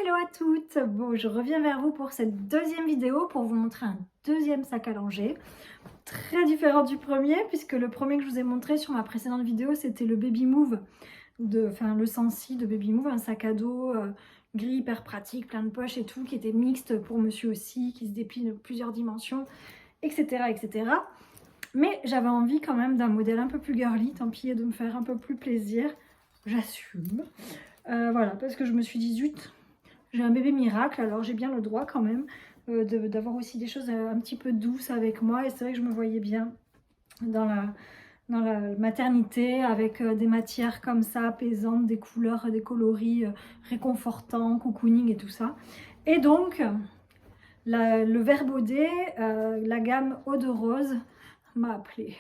Hello à toutes! Bon, je reviens vers vous pour cette deuxième vidéo pour vous montrer un deuxième sac à langer. Très différent du premier, puisque le premier que je vous ai montré sur ma précédente vidéo, c'était le Baby Move, le Sensi de Baby Move, un sac à dos gris hyper pratique, plein de poches et tout, qui était mixte pour monsieur aussi, qui se déplie de plusieurs dimensions, etc. etc. Mais j'avais envie quand même d'un modèle un peu plus girly, tant pis, de me faire un peu plus plaisir. J'assume. Voilà, parce que je me suis dit, zut, j'ai un bébé miracle, alors j'ai bien le droit quand même d'avoir aussi des choses un petit peu douces avec moi. Et c'est vrai que je me voyais bien dans la maternité avec des matières comme ça, apaisantes, des couleurs, des coloris réconfortants, cocooning et tout ça. Et donc, le Vert Baudet, la gamme Eau de Rose, m'a appelée.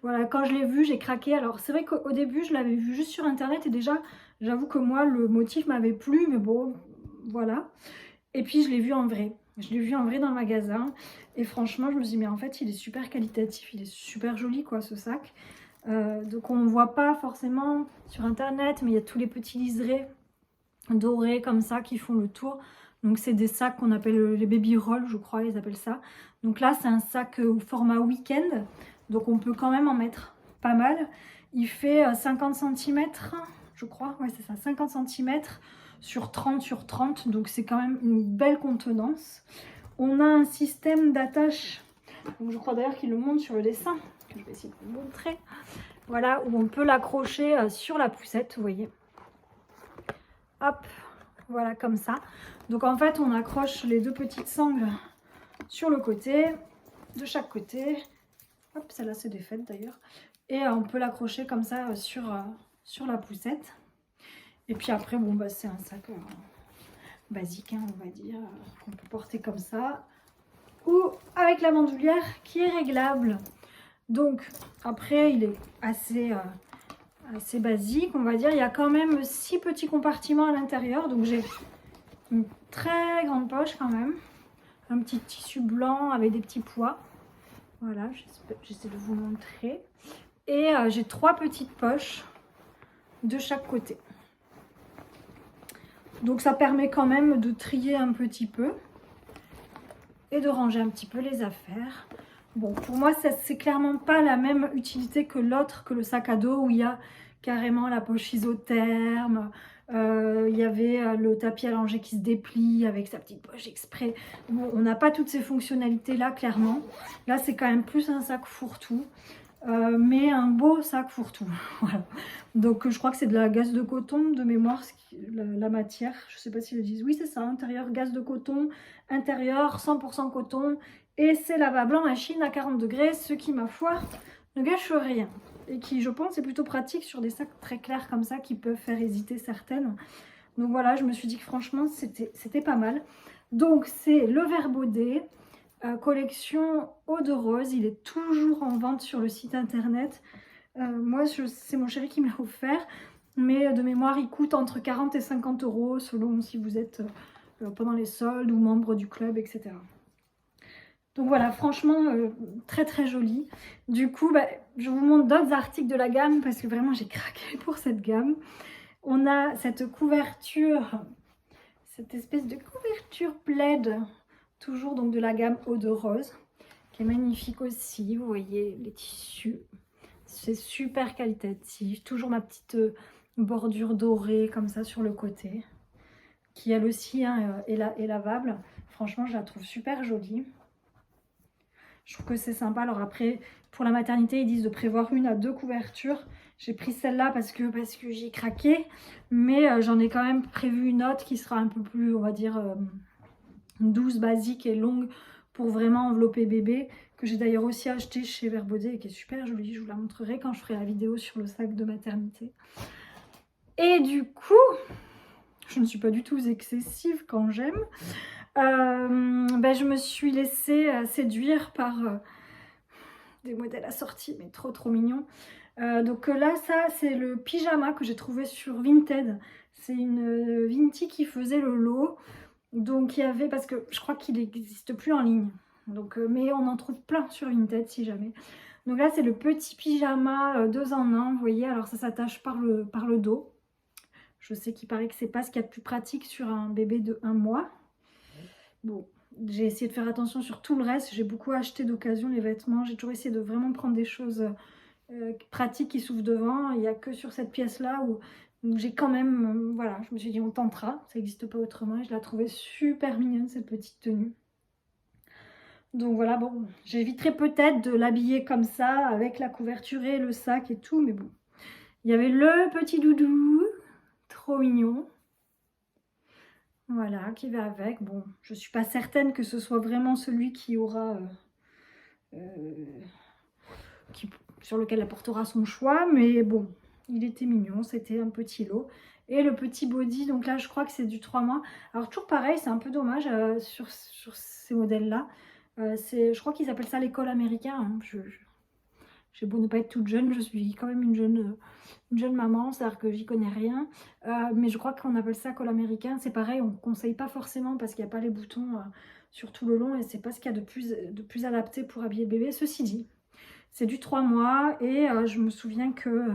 Voilà, quand je l'ai vu, j'ai craqué. Alors c'est vrai qu'au début, je l'avais vu juste sur internet et déjà, j'avoue que moi, le motif m'avait plu, mais bon, voilà. Et puis je l'ai vu en vrai. Je l'ai vu en vrai dans le magasin. Et franchement, je me suis dit, mais en fait, il est super qualitatif, il est super joli, quoi, ce sac. Donc on ne voit pas forcément sur internet, mais il y a tous les petits liserés dorés comme ça qui font le tour. Donc c'est des sacs qu'on appelle les baby rolls, je crois, ils appellent ça. Donc là, c'est un sac au format week-end. Donc on peut quand même en mettre pas mal. Il fait 50 cm, je crois. Ouais, c'est ça, 50 cm sur 30 sur 30. Donc c'est quand même une belle contenance. On a un système d'attache. Donc je crois d'ailleurs qu'il le montre sur le dessin, que je vais essayer de vous montrer. Voilà, où on peut l'accrocher sur la poussette, vous voyez. Hop, voilà comme ça. Donc en fait, on accroche les deux petites sangles sur le côté, de chaque côté. Hop, celle-là c'est défaite d'ailleurs. Et on peut l'accrocher comme ça sur la poussette. Et puis après, bon, bah, c'est un sac basique, hein, on va dire, qu'on peut porter comme ça. Ou avec la bandoulière qui est réglable. Donc après, il est assez basique, on va dire. Il y a quand même 6 petits compartiments à l'intérieur. Donc j'ai une très grande poche quand même. Un petit tissu blanc avec des petits pois. Voilà, j'essaie de vous montrer. Et j'ai 3 petites poches de chaque côté. Donc ça permet quand même de trier un petit peu et de ranger un petit peu les affaires. Bon, pour moi, c'est clairement pas la même utilité que l'autre, que le sac à dos où il y a carrément la poche isotherme. Il y avait le tapis à langer qui se déplie avec sa petite poche exprès. Bon, on n'a pas toutes ces fonctionnalités là, clairement. Là, c'est quand même plus un sac fourre-tout. Mais un beau sac fourre-tout. Voilà. Donc je crois que c'est de la gaze de coton de mémoire, la matière. Je ne sais pas s'ils le disent. Oui, c'est ça, intérieur gaze de coton, intérieur 100% coton. Et c'est lavable en machine à 40 degrés, ce qui, ma foi, ne gâche rien. Et qui, je pense, est plutôt pratique sur des sacs très clairs comme ça qui peuvent faire hésiter certaines. Donc voilà, je me suis dit que franchement, c'était pas mal. Donc c'est le Vert Baudet. Collection Eau de Rose, il est toujours en vente sur le site internet. Moi, c'est mon chéri qui me l'a offert, mais de mémoire, il coûte entre 40 et 50 euros selon si vous êtes pendant les soldes ou membre du club, etc. Donc voilà, franchement, très très joli. Du coup, bah, je vous montre d'autres articles de la gamme parce que vraiment, j'ai craqué pour cette gamme. On a cette couverture, cette espèce de couverture plaid, toujours donc de la gamme Eau de Rose, qui est magnifique aussi. Vous voyez les tissus, c'est super qualitatif. Toujours ma petite bordure dorée comme ça sur le côté, qui elle aussi hein, est lavable. Franchement, je la trouve super jolie. Je trouve que c'est sympa. Alors après, pour la maternité, ils disent de prévoir 1 à 2 couvertures. J'ai pris celle-là parce que j'ai craqué, mais j'en ai quand même prévu une autre qui sera un peu plus, on va dire, douce, basique et longue pour vraiment envelopper bébé, que j'ai d'ailleurs aussi acheté chez Vert Baudet et qui est super jolie. Je vous la montrerai quand je ferai la vidéo sur le sac de maternité. Et du coup, je ne suis pas du tout excessive quand j'aime. Je me suis laissée séduire par des modèles assortis, mais trop trop mignons. Donc là, ça c'est le pyjama que j'ai trouvé sur Vinted. C'est une Vinti qui faisait le lot. Donc il y avait, parce que je crois qu'il n'existe plus en ligne. Donc, mais on en trouve plein sur Vinted si jamais. Donc là, c'est le petit pyjama 2 en 1, vous voyez. Alors ça s'attache par le dos. Je sais qu'il paraît que c'est pas ce qu'il y a de plus pratique sur un bébé de 1 mois. Bon, j'ai essayé de faire attention sur tout le reste. J'ai beaucoup acheté d'occasion les vêtements. J'ai toujours essayé de vraiment prendre des choses pratiques qui s'ouvrent devant. Il n'y a que sur cette pièce-là où j'ai quand même... voilà, je me suis dit on tentera. Ça n'existe pas autrement. Et je la trouvais super mignonne cette petite tenue. Donc voilà, bon, j'éviterai peut-être de l'habiller comme ça, avec la couverture et le sac et tout, mais bon. Il y avait le petit doudou, trop mignon. Voilà, qui va avec. Bon, je suis pas certaine que ce soit vraiment celui qui aura... sur lequel elle portera son choix, mais bon, il était mignon, c'était un petit lot. Et le petit body, donc là je crois que c'est du 3 mois. Alors toujours pareil, c'est un peu dommage sur ces modèles-là. Je crois qu'ils appellent ça l'école américaine. Hein. J'ai beau ne pas être toute jeune, je suis quand même une jeune maman, c'est-à-dire que j'y connais rien. Mais je crois qu'on appelle ça col américain. C'est pareil, on ne conseille pas forcément parce qu'il n'y a pas les boutons sur tout le long et c'est pas ce qu'il y a de plus adapté pour habiller le bébé. Ceci dit, c'est du 3 mois et je me souviens que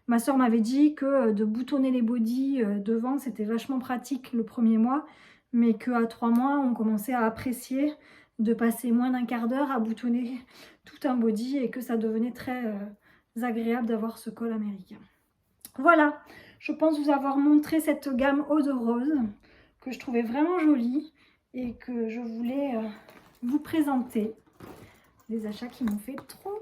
ma soeur m'avait dit que de boutonner les bodys devant, c'était vachement pratique le premier mois, mais qu'à 3 mois, on commençait à apprécier de passer moins d'un quart d'heure à boutonner tout un body et que ça devenait très agréable d'avoir ce col américain. Voilà, je pense vous avoir montré cette gamme eau de rose que je trouvais vraiment jolie et que je voulais vous présenter. Des achats qui m'ont fait trop